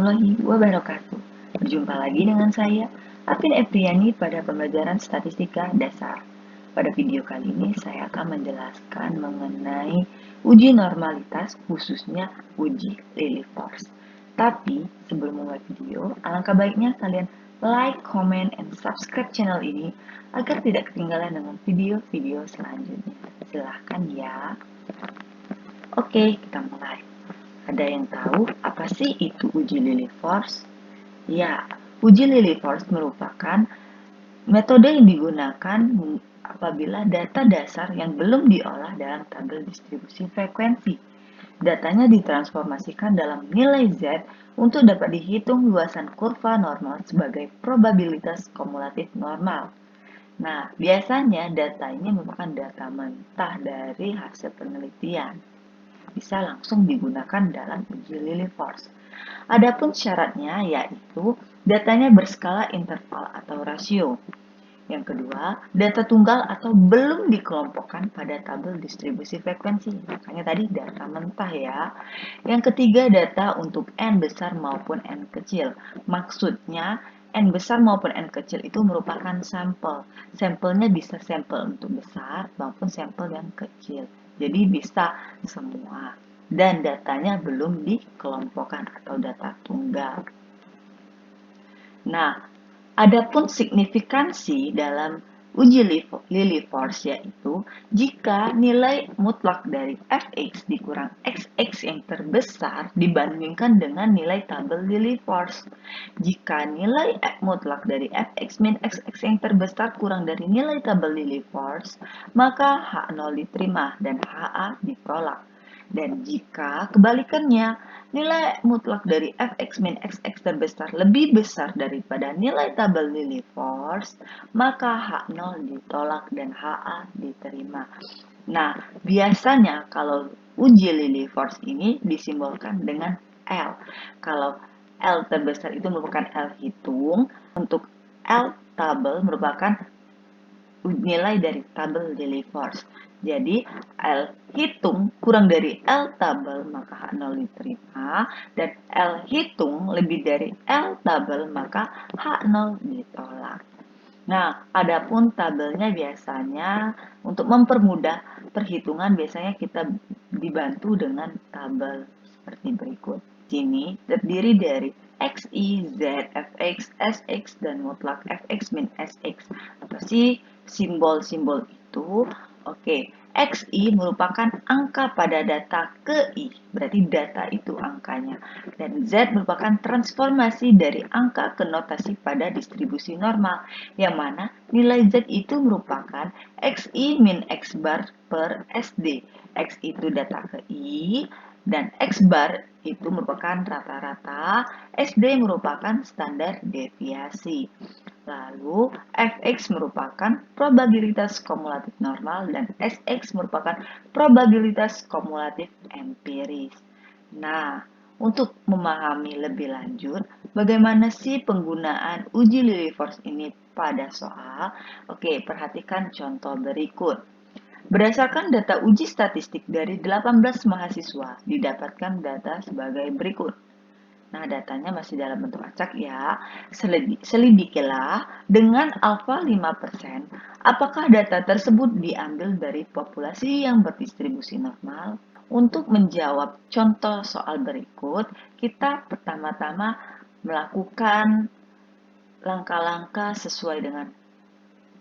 warahmatullahi wabarakatuh. Berjumpa lagi dengan saya, Apin Epriani pada pembelajaran statistika dasar. Pada video kali ini saya akan menjelaskan mengenai uji normalitas, khususnya uji Lillie Force. Tapi sebelum mulai video, alangkah baiknya kalian like, comment, and subscribe channel ini agar tidak ketinggalan dengan video-video selanjutnya. Silahkan ya. Oke, kita mulai. Ada yang tahu apa sih itu uji Lillie Force? Ya, uji Lillie Force merupakan metode yang digunakan apabila data dasar yang belum diolah dalam tabel distribusi frekuensi. Datanya ditransformasikan dalam nilai Z untuk dapat dihitung luasan kurva normal sebagai probabilitas kumulatif normal. Nah, biasanya data ini merupakan data mentah dari hasil penelitian. Bisa langsung digunakan dalam uji Lillie Force. Adapun syaratnya yaitu datanya berskala interval atau rasio. Yang kedua, data tunggal atau belum dikelompokkan pada tabel distribusi frekuensi. Makanya tadi data mentah ya. Yang ketiga, data untuk N besar maupun N kecil. Maksudnya, N besar maupun N kecil itu merupakan sampel. Sampelnya bisa sampel untuk besar maupun sampel yang kecil. Jadi bisa semua. Dan datanya belum dikelompokkan atau data tunggal. Nah, adapun signifikansi dalam uji Lillie Force yaitu jika nilai mutlak dari fx dikurang xx yang terbesar dibandingkan dengan nilai tabel Lillie Force. Jika nilai mutlak dari fx min xx yang terbesar kurang dari nilai tabel Lillie Force, maka H0 diterima dan HA ditolak. Dan jika kebalikannya, nilai mutlak dari fx min xx terbesar lebih besar daripada nilai tabel Lillie Force, maka H0 ditolak dan HA diterima. Nah, biasanya kalau uji Lillie Force ini disimbolkan dengan L. Kalau L terbesar itu merupakan L hitung, untuk L tabel merupakan nilai dari tabel Lillie Force. Jadi, L hitung kurang dari L tabel, maka H0 diterima. Dan L hitung lebih dari L tabel, maka H0 ditolak. Nah, adapun tabelnya biasanya untuk mempermudah perhitungan, biasanya kita dibantu dengan tabel seperti berikut. Sini terdiri dari XI, Z, Fx, Sx, dan mutlak Fx min Sx. Apa sih simbol-simbol itu? Oke, XI merupakan angka pada data ke I, berarti data itu angkanya. Dan Z merupakan transformasi dari angka ke notasi pada distribusi normal, yang mana nilai Z itu merupakan XI min X bar per SD. X itu data ke I, dan X bar itu merupakan rata-rata, SD merupakan standar deviasi. Lalu, Fx merupakan probabilitas kumulatif normal dan Sx merupakan probabilitas kumulatif empiris. Nah, untuk memahami lebih lanjut, bagaimana sih penggunaan uji Lillie Force ini pada soal? Oke, perhatikan contoh berikut. Berdasarkan data uji statistik dari 18 mahasiswa, didapatkan data sebagai berikut. Nah, datanya masih dalam bentuk acak ya. Selidikilah dengan alfa 5%, apakah data tersebut diambil dari populasi yang berdistribusi normal? Untuk menjawab contoh soal berikut, kita pertama-tama melakukan langkah-langkah sesuai dengan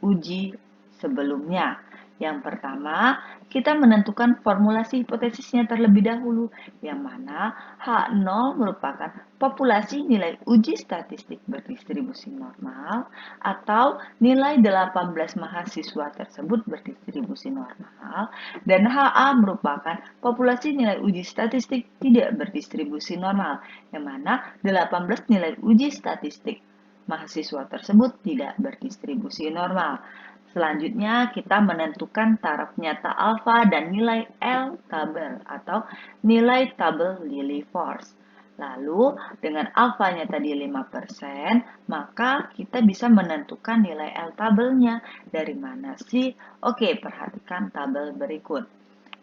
uji sebelumnya. Yang pertama, kita menentukan formulasi hipotesisnya terlebih dahulu, yang mana H0 merupakan populasi nilai uji statistik berdistribusi normal, atau nilai 18 mahasiswa tersebut berdistribusi normal, dan HA merupakan populasi nilai uji statistik tidak berdistribusi normal, yang mana 18 nilai uji statistik mahasiswa tersebut tidak berdistribusi normal. Selanjutnya, kita menentukan taraf nyata alfa dan nilai L tabel atau nilai tabel Lillie Force. Lalu, dengan alfanya tadi 5%, maka kita bisa menentukan nilai L tabelnya. Dari mana sih? Oke, perhatikan tabel berikut.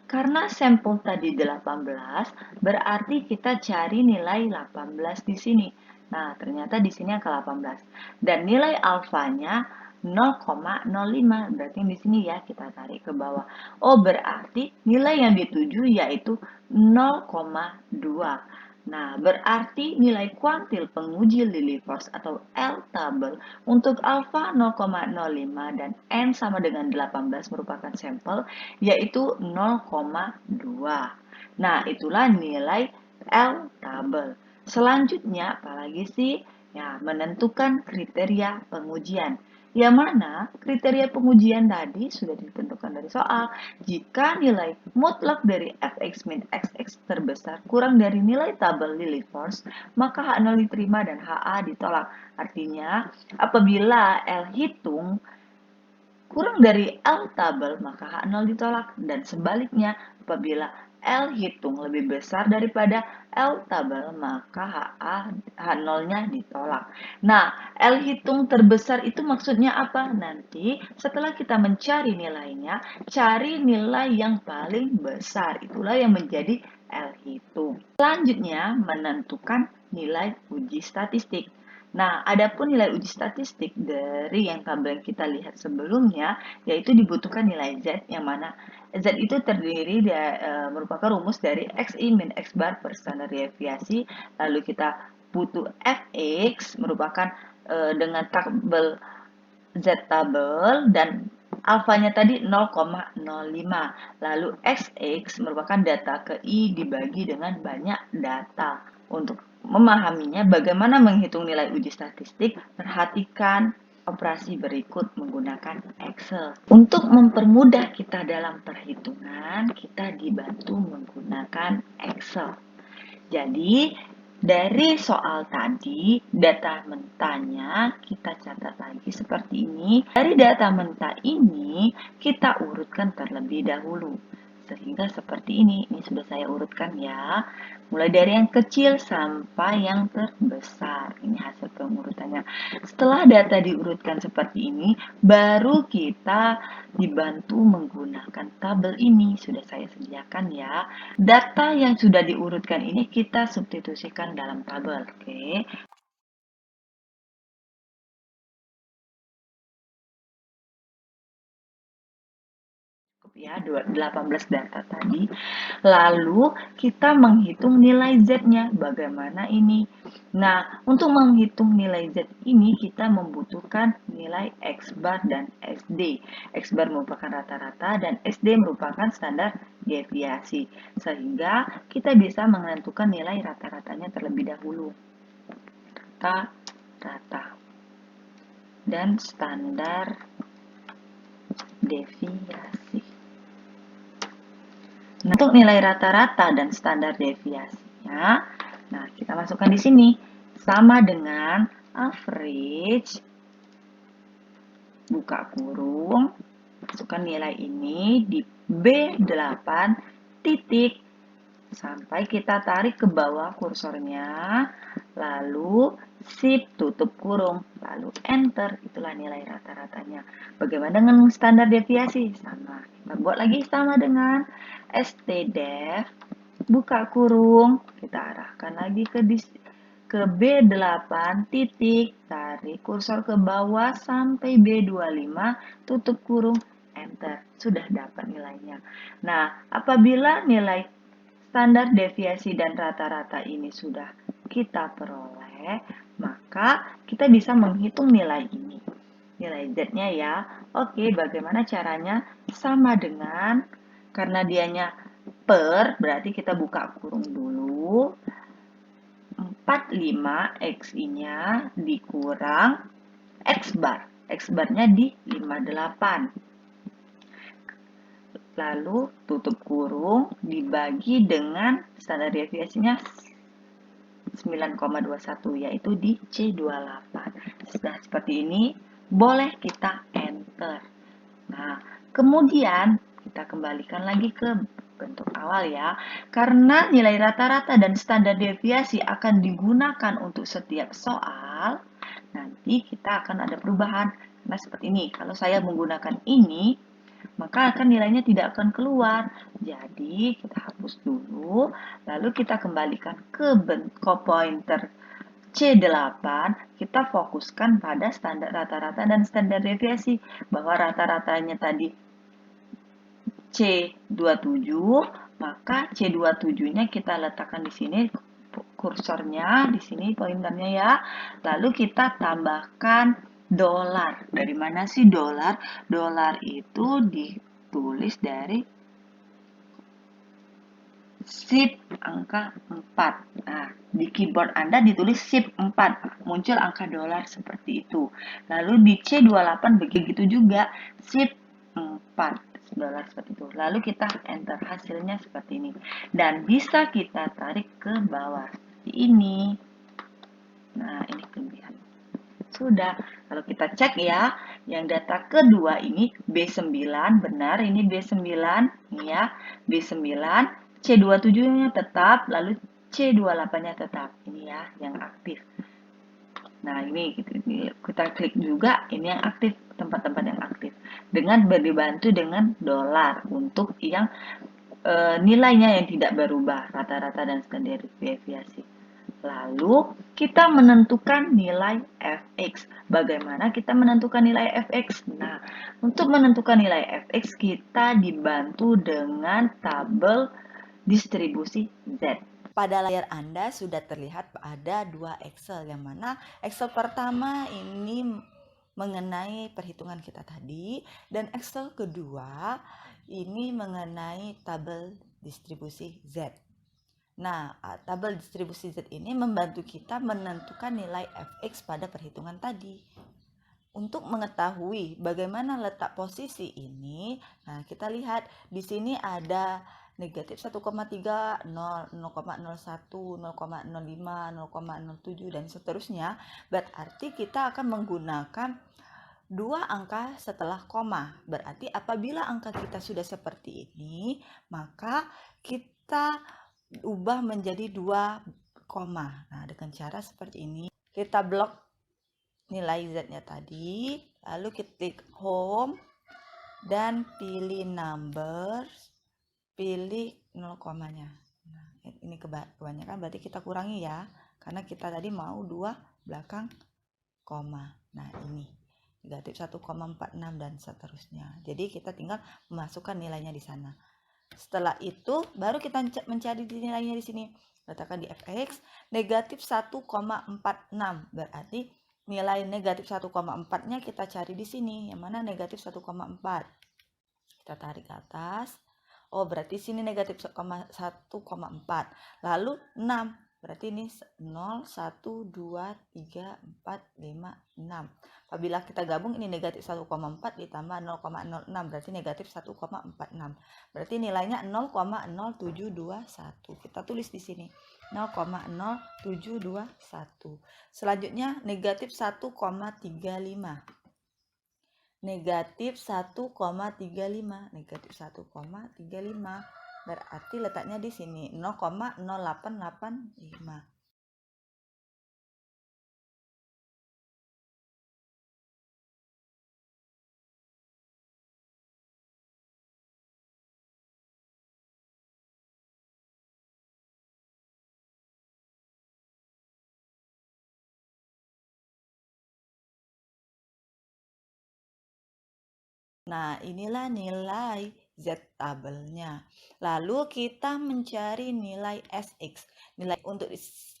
Karena sampel tadi 18, berarti kita cari nilai 18 di sini. Nah, ternyata di sini angka 18. Dan nilai alfanya 0,05. Berarti di sini ya kita tarik ke bawah. Oh, berarti nilai yang dituju yaitu 0,2. Nah, berarti nilai kuantil penguji Lilly force atau L-tabel untuk alfa 0,05 dan N sama dengan 18 merupakan sampel, yaitu 0,2. Nah, itulah nilai L-tabel. Selanjutnya, apalagi sih? Ya, menentukan kriteria pengujian. Yang mana kriteria pengujian tadi sudah ditentukan dari soal. Jika nilai mutlak dari fx min xx terbesar kurang dari nilai tabel Lilly force, maka H0 diterima dan HA ditolak. Artinya, apabila L hitung kurang dari L tabel, maka H0 ditolak. Dan sebaliknya, apabila L hitung lebih besar daripada L tabel, maka H0-nya ditolak. Nah, L hitung terbesar itu maksudnya apa? Nanti setelah kita mencari nilainya, cari nilai yang paling besar. Itulah yang menjadi L hitung. Selanjutnya, menentukan nilai uji statistik. Nah, adapun nilai uji statistik dari yang tabel yang kita lihat sebelumnya, yaitu dibutuhkan nilai Z, yang mana Z itu terdiri merupakan rumus dari XI min X bar per standar deviasi, lalu kita butuh Fx merupakan dengan tabel Z tabel dan alfanya tadi 0,05, lalu XX merupakan data ke I dibagi dengan banyak data. Untuk memahaminya bagaimana menghitung nilai uji statistik, perhatikan operasi berikut menggunakan Excel. Untuk mempermudah kita dalam perhitungan, kita dibantu menggunakan Excel. Jadi, dari soal tadi, data mentahnya kita catat lagi seperti ini. Dari data mentah ini, kita urutkan terlebih dahulu. Sehingga seperti ini sudah saya urutkan ya. Mulai dari yang kecil sampai yang terbesar. Ini hasil pengurutannya. Setelah data diurutkan seperti ini, baru kita dibantu menggunakan tabel ini. Sudah saya sediakan ya. Data yang sudah diurutkan ini kita substitusikan dalam tabel. Oke. Ya, 18 data tadi. Lalu kita menghitung nilai Z-nya. Bagaimana ini? Nah, untuk menghitung nilai Z ini kita membutuhkan nilai X bar dan SD. X bar merupakan rata-rata dan SD merupakan standar deviasi. Sehingga kita bisa menentukan nilai rata-ratanya terlebih dahulu. Rata-rata dan standar deviasi. Nah, untuk nilai rata-rata dan standar deviasinya, nah kita masukkan di sini sama dengan average buka kurung, masukkan nilai ini di B8 titik sampai kita tarik ke bawah kursornya, lalu shift tutup kurung, lalu enter, itulah nilai rata-ratanya. Bagaimana dengan standar deviasi? Sama, kita buat lagi sama dengan stdef buka kurung, kita arahkan lagi ke B8 titik, tarik kursor ke bawah sampai B25, tutup kurung, enter. Sudah dapat nilainya. Nah, apabila nilai standar deviasi dan rata-rata ini sudah kita peroleh, maka kita bisa menghitung nilai ini. Nilai Z-nya ya. Oke, bagaimana caranya? Sama dengan, karena dianya per, berarti kita buka kurung dulu. 45 XI-nya dikurang X bar. X barnya di 58. Lalu tutup kurung dibagi dengan standar deviasinya 9,21 yaitu di C28. Sudah seperti ini, boleh kita enter. Nah, kemudian kita kembalikan lagi ke bentuk awal ya. Karena nilai rata-rata dan standar deviasi akan digunakan untuk setiap soal, nanti kita akan ada perubahan. Nah, seperti ini. Kalau saya menggunakan ini, maka akan nilainya tidak akan keluar. Jadi kita hapus dulu, lalu kita kembalikan ke pointer C8, kita fokuskan pada standar rata-rata dan standar deviasi, bahwa rata-ratanya tadi C27, maka C27-nya kita letakkan di sini kursornya, di sini pointernya ya. Lalu kita tambahkan dolar. Dari mana sih dolar? Dolar itu ditulis dari shift angka 4. Nah, di keyboard Anda ditulis shift 4, muncul angka dolar seperti itu. Lalu di C28 begitu juga, shift 4 dolar seperti itu. Lalu kita enter hasilnya seperti ini. Dan bisa kita tarik ke bawah seperti ini. Nah, ini kelebihan. Sudah, kalau kita cek ya, yang data kedua ini B9, benar ini B9, ya, B9, C27-nya tetap, lalu C28-nya tetap, ini ya, yang aktif. Nah, ini kita klik juga, ini yang aktif, tempat-tempat yang aktif. Dengan dibantu dengan dolar untuk yang nilainya yang tidak berubah, rata-rata dan standar deviasi. Lalu kita menentukan nilai fx. Bagaimana kita menentukan nilai fx? Nah, untuk menentukan nilai fx kita dibantu dengan tabel distribusi Z. Pada layar Anda sudah terlihat ada dua Excel, yang mana Excel pertama ini mengenai perhitungan kita tadi, dan Excel kedua ini mengenai tabel distribusi Z. Nah, tabel distribusi Z ini membantu kita menentukan nilai fx pada perhitungan tadi. Untuk mengetahui bagaimana letak posisi ini, nah kita lihat di sini ada negatif 1,3, 0, 0,01, 0,05, 0,07 dan seterusnya. Berarti kita akan menggunakan dua angka setelah koma. Berarti apabila angka kita sudah seperti ini, maka kita ubah menjadi 2 koma. Nah, dengan cara seperti ini, kita blok nilai Z-nya tadi, lalu kita klik home dan pilih numbers, pilih 0 komanya. Nah, ini kebanyakan berarti kita kurangi ya, karena kita tadi mau 2 belakang koma. Nah, ini negatif 1,46 dan seterusnya. Jadi kita tinggal memasukkan nilainya di sana. Setelah itu baru kita mencari nilainya di sini. Letakkan di fx negatif 1,46. Berarti nilai negatif 1,4-nya kita cari di sini. Yang mana negatif 1,4. Kita tarik ke atas. Oh, berarti sini negatif 1,4. Lalu 6. Berarti ini 0, 1, 2, 3, 4, 5, 6. Apabila kita gabung ini negatif 1,4 ditambah 0,06 berarti negatif 1,46. Berarti nilainya 0,0721. Kita tulis di sini 0,0721. Selanjutnya negatif 1,35. Negatif 1,35. Negatif 1,35. Berarti letaknya di sini 0,0885. Nah, inilah nilai Z tabelnya. Lalu kita mencari nilai SX. Nilai untuk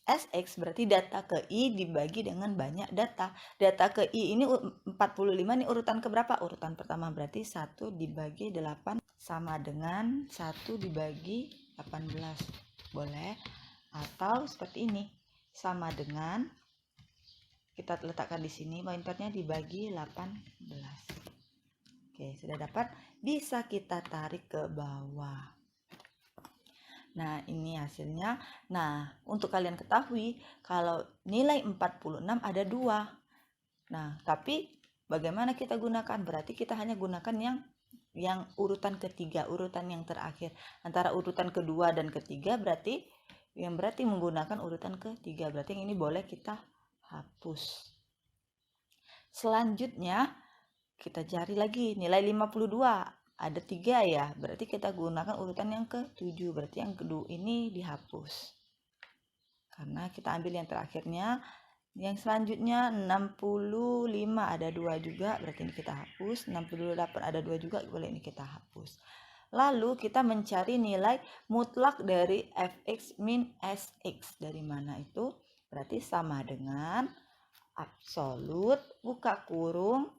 SX berarti data ke I dibagi dengan banyak data. Data ke I ini 45, ini urutan keberapa? Urutan pertama, berarti 1 dibagi 8 sama dengan 1 dibagi 18. Boleh? Atau seperti ini. Sama dengan, kita letakkan di sini pointernya dibagi 18. Oke, sudah dapat, bisa kita tarik ke bawah. Nah, ini hasilnya. Nah, untuk kalian ketahui, kalau nilai 46 ada 2. Nah, tapi bagaimana kita gunakan? Berarti kita hanya gunakan yang urutan ketiga, urutan yang terakhir. Antara urutan kedua dan ketiga berarti menggunakan urutan ketiga. Berarti yang ini boleh kita hapus. Selanjutnya, kita cari lagi nilai 52. ada 3 ya, berarti kita gunakan urutan yang ke-7, berarti yang kedua ini dihapus. Karena kita ambil yang terakhirnya, yang selanjutnya 65 ada 2 juga, berarti ini kita hapus. 68 ada 2 juga, boleh ini kita hapus. Lalu kita mencari nilai mutlak dari fx min sx. Dari mana itu? Berarti sama dengan absolut, buka kurung,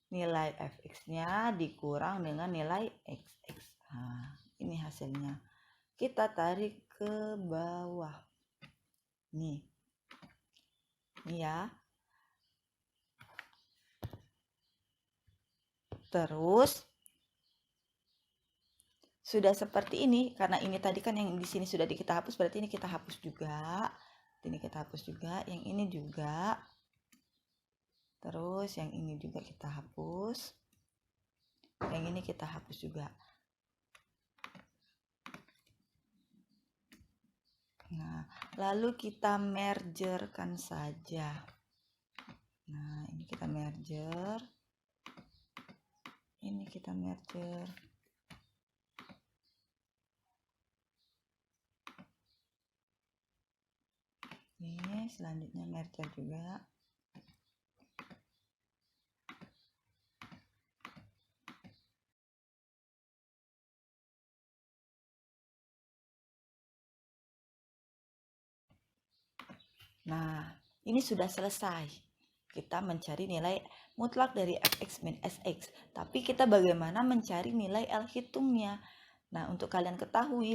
nilai fx-nya dikurang dengan nilai xx. Nah, ini hasilnya. Kita tarik ke bawah. Nih. Ini ya. Terus sudah seperti ini, karena ini tadi kan yang di sini sudah kita hapus, berarti ini kita hapus juga. Ini kita hapus juga, yang ini juga. Terus yang ini juga kita hapus. Yang ini kita hapus juga. Nah, lalu kita mergerkan saja. Nah, ini kita merger. Ini kita merger. Ini selanjutnya merger juga. Nah, ini sudah selesai. Kita mencari nilai mutlak dari fx min sx. Tapi kita bagaimana mencari nilai L hitungnya? Nah, untuk kalian ketahui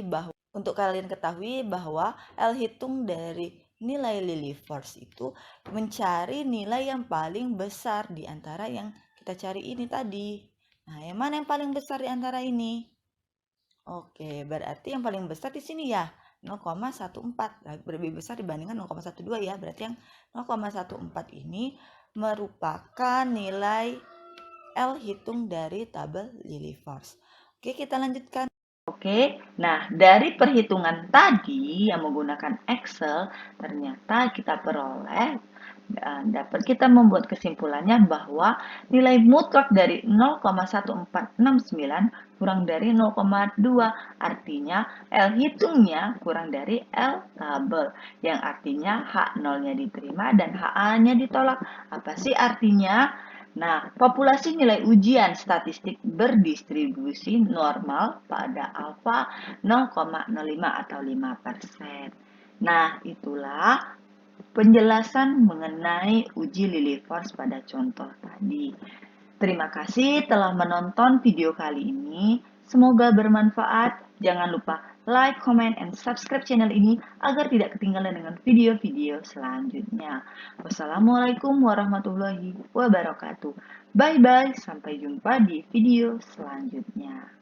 bahwa L hitung dari nilai Lillie force itu mencari nilai yang paling besar di antara yang kita cari ini tadi. Nah, yang mana yang paling besar di antara ini? Oke, berarti yang paling besar di sini ya. 0,14, lebih besar dibandingkan 0,12 ya. Berarti yang 0,14 ini merupakan nilai L hitung dari tabel Lillie force. Oke, kita lanjutkan. Oke, nah dari perhitungan tadi yang menggunakan Excel, ternyata kita peroleh dapat kita membuat kesimpulannya bahwa nilai mutlak dari 0,1469 kurang dari 0,2, artinya L hitungnya kurang dari L tabel, yang artinya H0-nya diterima dan HA-nya ditolak. Apa sih artinya? Nah, populasi nilai ujian statistik berdistribusi normal pada alfa 0,05 atau 5%. Nah, itulah penjelasan mengenai uji Lillie force pada contoh tadi. Terima kasih telah menonton video kali ini. Semoga bermanfaat. Jangan lupa like, comment, and subscribe channel ini agar tidak ketinggalan dengan video-video selanjutnya. Wassalamualaikum warahmatullahi wabarakatuh. Bye-bye. Sampai jumpa di video selanjutnya.